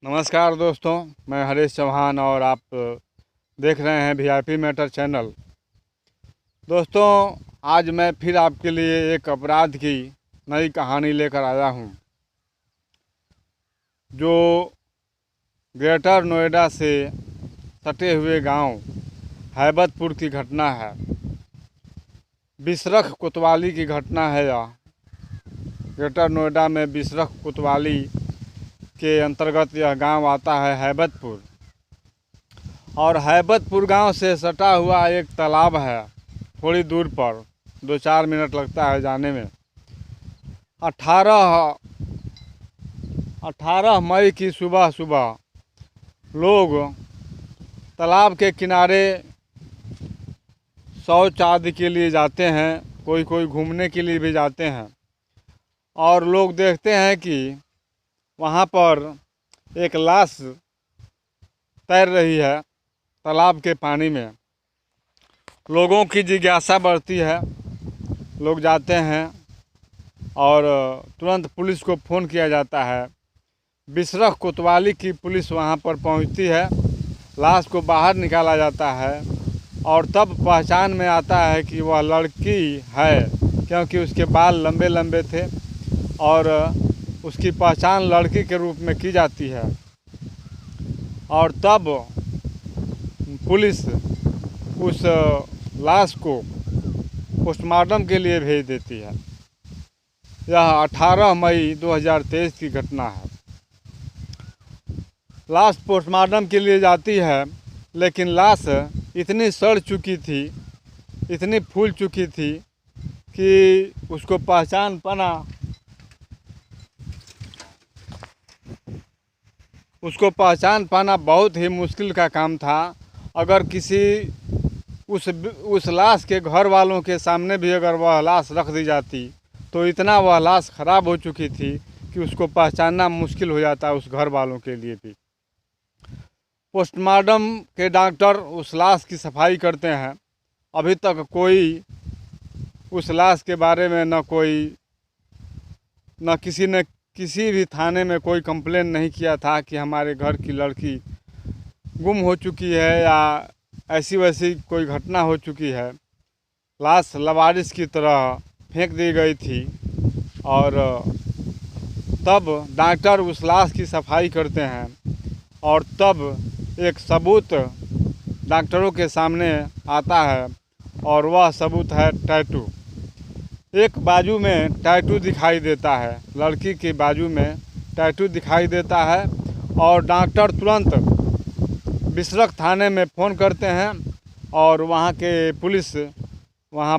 नमस्कार दोस्तों, मैं हरीश चौहान और आप देख रहे हैं वीआईपी मैटर चैनल। दोस्तों, आज मैं फिर आपके लिए एक अपराध की नई कहानी लेकर आया हूं, जो ग्रेटर नोएडा से सटे हुए गांव हैबतपुर की घटना है। बिसरख कोतवाली की घटना है यह। ग्रेटर नोएडा में बिसरख कोतवाली के अंतर्गत यह गांव आता है हैबतपुर। और हैबतपुर गांव से सटा हुआ एक तालाब है, थोड़ी दूर पर 2-4 मिनट लगता है जाने में। 18 मई की सुबह सुबह लोग तालाब के किनारे शौच आदि के लिए जाते हैं, कोई कोई घूमने के लिए भी जाते हैं। और लोग देखते हैं कि वहाँ पर एक लाश तैर रही है तालाब के पानी में। लोगों की जिज्ञासा बढ़ती है, लोग जाते हैं और तुरंत पुलिस को फ़ोन किया जाता है। बिसरख कोतवाली की पुलिस वहाँ पर पहुँचती है, लाश को बाहर निकाला जाता है और तब पहचान में आता है कि वह लड़की है, क्योंकि उसके बाल लंबे लंबे थे और उसकी पहचान लड़की के रूप में की जाती है। और तब पुलिस उस लाश को पोस्टमार्टम के लिए भेज देती है। यह 18 मई 2023 की घटना है। लाश पोस्टमार्टम के लिए जाती है, लेकिन लाश इतनी सड़ चुकी थी, इतनी फूल चुकी थी कि उसको पहचान पाना बहुत ही मुश्किल का काम था। अगर किसी उस लाश के घर वालों के सामने भी अगर वह लाश रख दी जाती तो इतना वह लाश ख़राब हो चुकी थी कि उसको पहचानना मुश्किल हो जाता उस घर वालों के लिए भी। पोस्टमार्टम के डॉक्टर उस लाश की सफाई करते हैं। अभी तक कोई उस लाश के बारे में न किसी ने किसी भी थाने में कोई कंप्लेन नहीं किया था कि हमारे घर की लड़की गुम हो चुकी है या ऐसी वैसी कोई घटना हो चुकी है। लाश लवारिस की तरह फेंक दी गई थी और तब डॉक्टर उस लाश की सफाई करते हैं और तब एक सबूत डॉक्टरों के सामने आता है और वह सबूत है टैटू। एक बाजू में टैटू दिखाई देता है, लड़की की बाजू में टैटू दिखाई देता है और डॉक्टर तुरंत बिसरख थाने में फ़ोन करते हैं और वहाँ के पुलिस वहाँ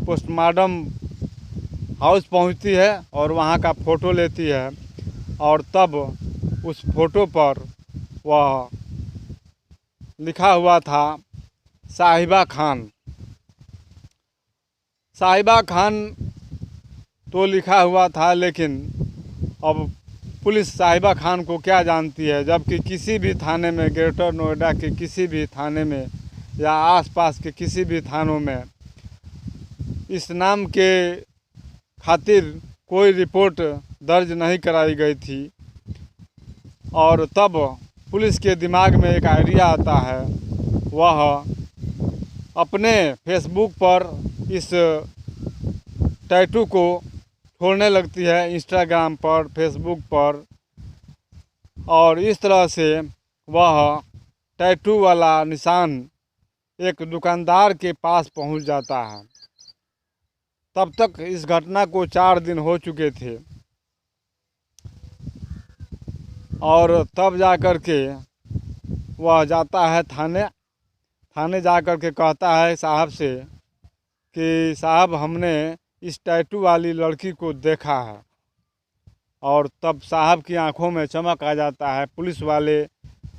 पोस्टमार्टम हाउस पहुँचती है और वहाँ का फ़ोटो लेती है। और तब उस फ़ोटो पर वह लिखा हुआ था साहिबा खान। साहिबा खान तो लिखा हुआ था, लेकिन अब पुलिस साहिबा खान को क्या जानती है, जबकि किसी भी थाने में, ग्रेटर नोएडा के किसी भी थाने में या आसपास के किसी भी थानों में इस नाम के खातिर कोई रिपोर्ट दर्ज नहीं कराई गई थी। और तब पुलिस के दिमाग में एक आइडिया आता है, वह अपने फेसबुक पर इस टैटू को छोड़ने लगती है, इंस्टाग्राम पर, फेसबुक पर। और इस तरह से वह टैटू वाला निशान एक दुकानदार के पास पहुंच जाता है। तब तक इस घटना को 4 दिन हो चुके थे और तब जाकर के वह जाता है थाने जाकर के कहता है साहब से कि साहब, हमने इस टैटू वाली लड़की को देखा है। और तब साहब की आंखों में चमक आ जाता है। पुलिस वाले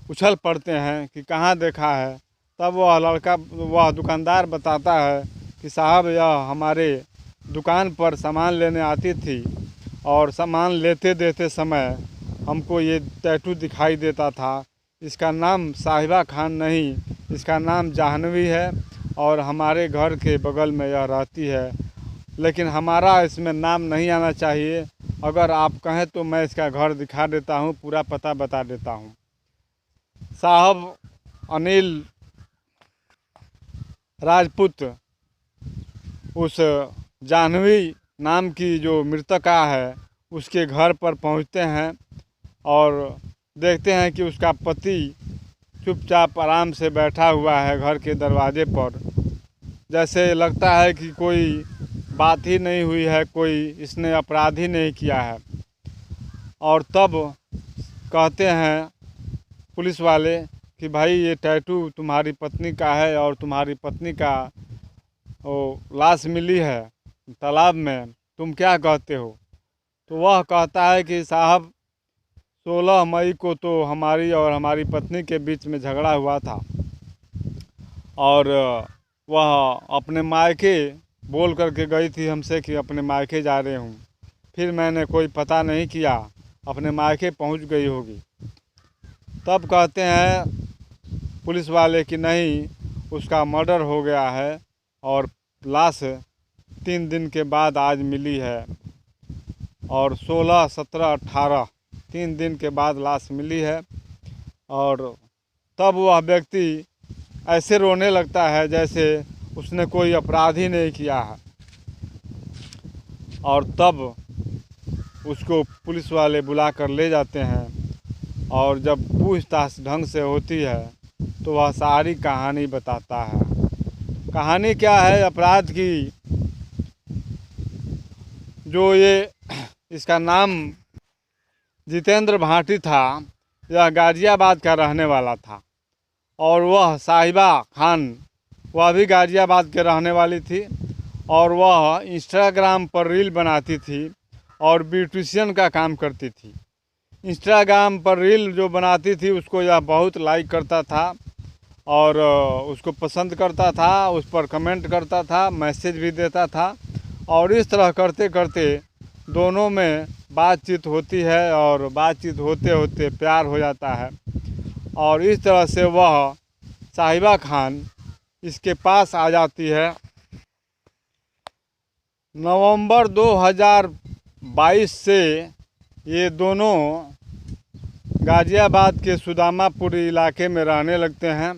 उछल पड़ते हैं कि कहाँ देखा है। तब वह दुकानदार बताता है कि साहब, यह हमारे दुकान पर सामान लेने आती थी और सामान लेते देते समय हमको ये टैटू दिखाई देता था। इसका नाम साहिबा खान नहीं, इसका नाम जाह्नवी है और हमारे घर के बगल में यह रहती है, लेकिन हमारा इसमें नाम नहीं आना चाहिए अगर आप कहें तो मैं इसका घर दिखा देता हूँ, पूरा पता बता देता हूँ। साहब अनिल राजपूत उस जाह्नवी नाम की जो मृतका है उसके घर पर पहुंचते हैं और देखते हैं कि उसका पति चुपचाप आराम से बैठा हुआ है घर के दरवाजे पर। जैसे लगता है कि कोई बात ही नहीं हुई है, कोई इसने अपराध ही नहीं किया है। और तब कहते हैं पुलिस वाले कि भाई ये टैटू तुम्हारी पत्नी का है और तुम्हारी पत्नी का वो लाश मिली है तालाब में, तुम क्या कहते हो? तो वह कहता है कि साहब 16 मई को तो हमारी और हमारी पत्नी के बीच में झगड़ा हुआ था और वह अपने मायके बोल करके गई थी हमसे कि अपने मायके जा रहे हूँ। फिर मैंने कोई पता नहीं किया, अपने मायके पहुँच गई होगी। तब कहते हैं पुलिस वाले कि नहीं, उसका मर्डर हो गया है और लाश 3 दिन के बाद आज मिली है। और 16, 17, 18 3 दिन के बाद लाश मिली है। और तब वह व्यक्ति ऐसे रोने लगता है जैसे उसने कोई अपराध ही नहीं किया है। और तब उसको पुलिस वाले बुला कर ले जाते हैं और जब पूछताछ ढंग से होती है तो वह सारी कहानी बताता है। कहानी क्या है अपराध की, जो ये इसका नाम जितेंद्र भाटी था, यह गाज़ियाबाद का रहने वाला था और वह साहिबा खान, वह भी गाज़ियाबाद के रहने वाली थी और वह इंस्टाग्राम पर रील बनाती थी और ब्यूटिशियन का काम करती थी। इंस्टाग्राम पर रील जो बनाती थी उसको यह बहुत लाइक करता था और उसको पसंद करता था, उस पर कमेंट करता था, मैसेज भी देता था और इस तरह करते करते दोनों में बातचीत होती है और बातचीत होते होते प्यार हो जाता है। और इस तरह से वह साहिबा खान इसके पास आ जाती है। नवंबर 2022 से ये दोनों गाज़ियाबाद के सुदामापुरी इलाके में रहने लगते हैं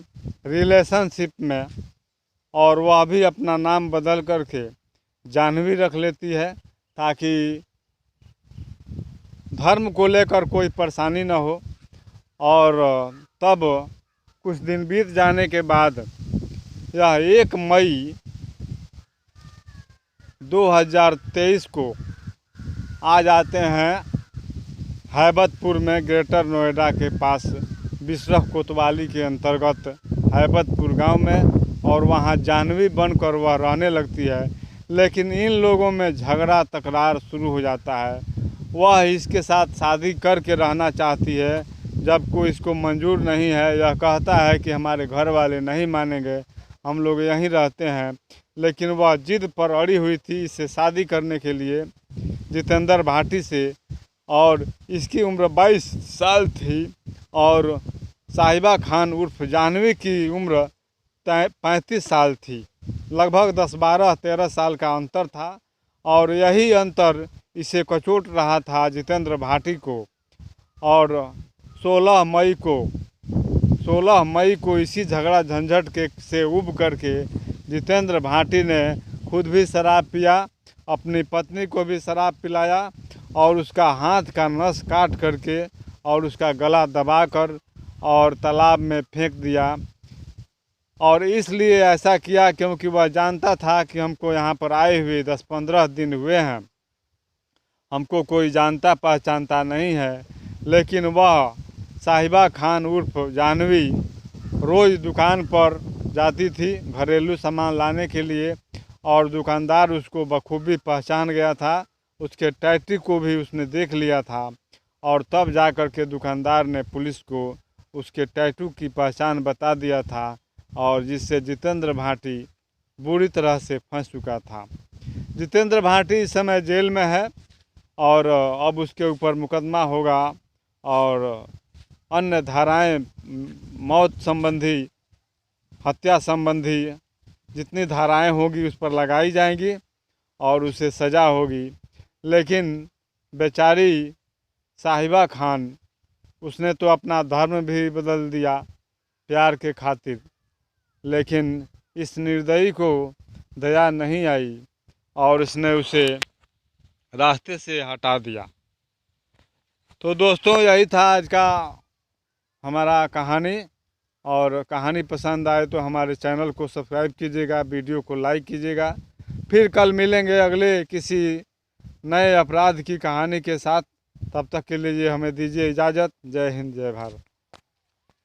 रिलेशनशिप में। और वह भी अपना नाम बदल करके जाह्नवी रख लेती है ताकि धर्म को लेकर कोई परेशानी न हो। और तब कुछ दिन बीत जाने के बाद यह 1 मई 2023 को आ जाते हैं हैबतपुर में, ग्रेटर नोएडा के पास बिशरफ कोतवाली के अंतर्गत हैबतपुर गांव में। और वहां जाह्नवी बनकर वह रहने लगती है। लेकिन इन लोगों में झगड़ा तकरार शुरू हो जाता है। वह इसके साथ शादी करके रहना चाहती है, जबकि इसको मंजूर नहीं है। यह कहता है कि हमारे घर वाले नहीं मानेंगे, हम लोग यहीं रहते हैं। लेकिन वह जिद पर अड़ी हुई थी इससे शादी करने के लिए, जितेंद्र भाटी से। और इसकी उम्र 22 साल थी और साहिबा खान उर्फ जाह्नवी की उम्र 35 साल थी। लगभग 10, 12, 13 साल का अंतर था और यही अंतर इसे कचोट रहा था जितेंद्र भाटी को। और 16 मई को इसी झगड़ा झंझट के से उब करके जितेंद्र भाटी ने खुद भी शराब पिया, अपनी पत्नी को भी शराब पिलाया और उसका हाथ का नस काट करके और उसका गला दबाकर और तालाब में फेंक दिया। और इसलिए ऐसा किया क्योंकि वह जानता था कि हमको यहाँ पर आए हुए 10-15 दिन हुए हैं, हमको कोई जानता पहचानता नहीं है। लेकिन वह साहिबा खान उर्फ जाह्नवी रोज़ दुकान पर जाती थी घरेलू सामान लाने के लिए और दुकानदार उसको बखूबी पहचान गया था। उसके टैटू को भी उसने देख लिया था और तब जा कर के दुकानदार ने पुलिस को उसके टैटू की पहचान बता दिया था और जिससे जितेंद्र भाटी बुरी तरह से फंस चुका था। जितेंद्र भाटी इस समय जेल में है और अब उसके ऊपर मुकदमा होगा और अन्य धाराएं, मौत संबंधी, हत्या संबंधी जितनी धाराएं होगी उस पर लगाई जाएंगी और उसे सज़ा होगी। लेकिन बेचारी साहिबा खान, उसने तो अपना धर्म भी बदल दिया प्यार के खातिर, लेकिन इस निर्दयी को दया नहीं आई और उसने उसे रास्ते से हटा दिया। तो दोस्तों, यही था आज का हमारा कहानी। और कहानी पसंद आए तो हमारे चैनल को सब्सक्राइब कीजिएगा, वीडियो को लाइक कीजिएगा। फिर कल मिलेंगे अगले किसी नए अपराध की कहानी के साथ। तब तक के लिए हमें दीजिए इजाज़त। जय हिंद, जय भारत।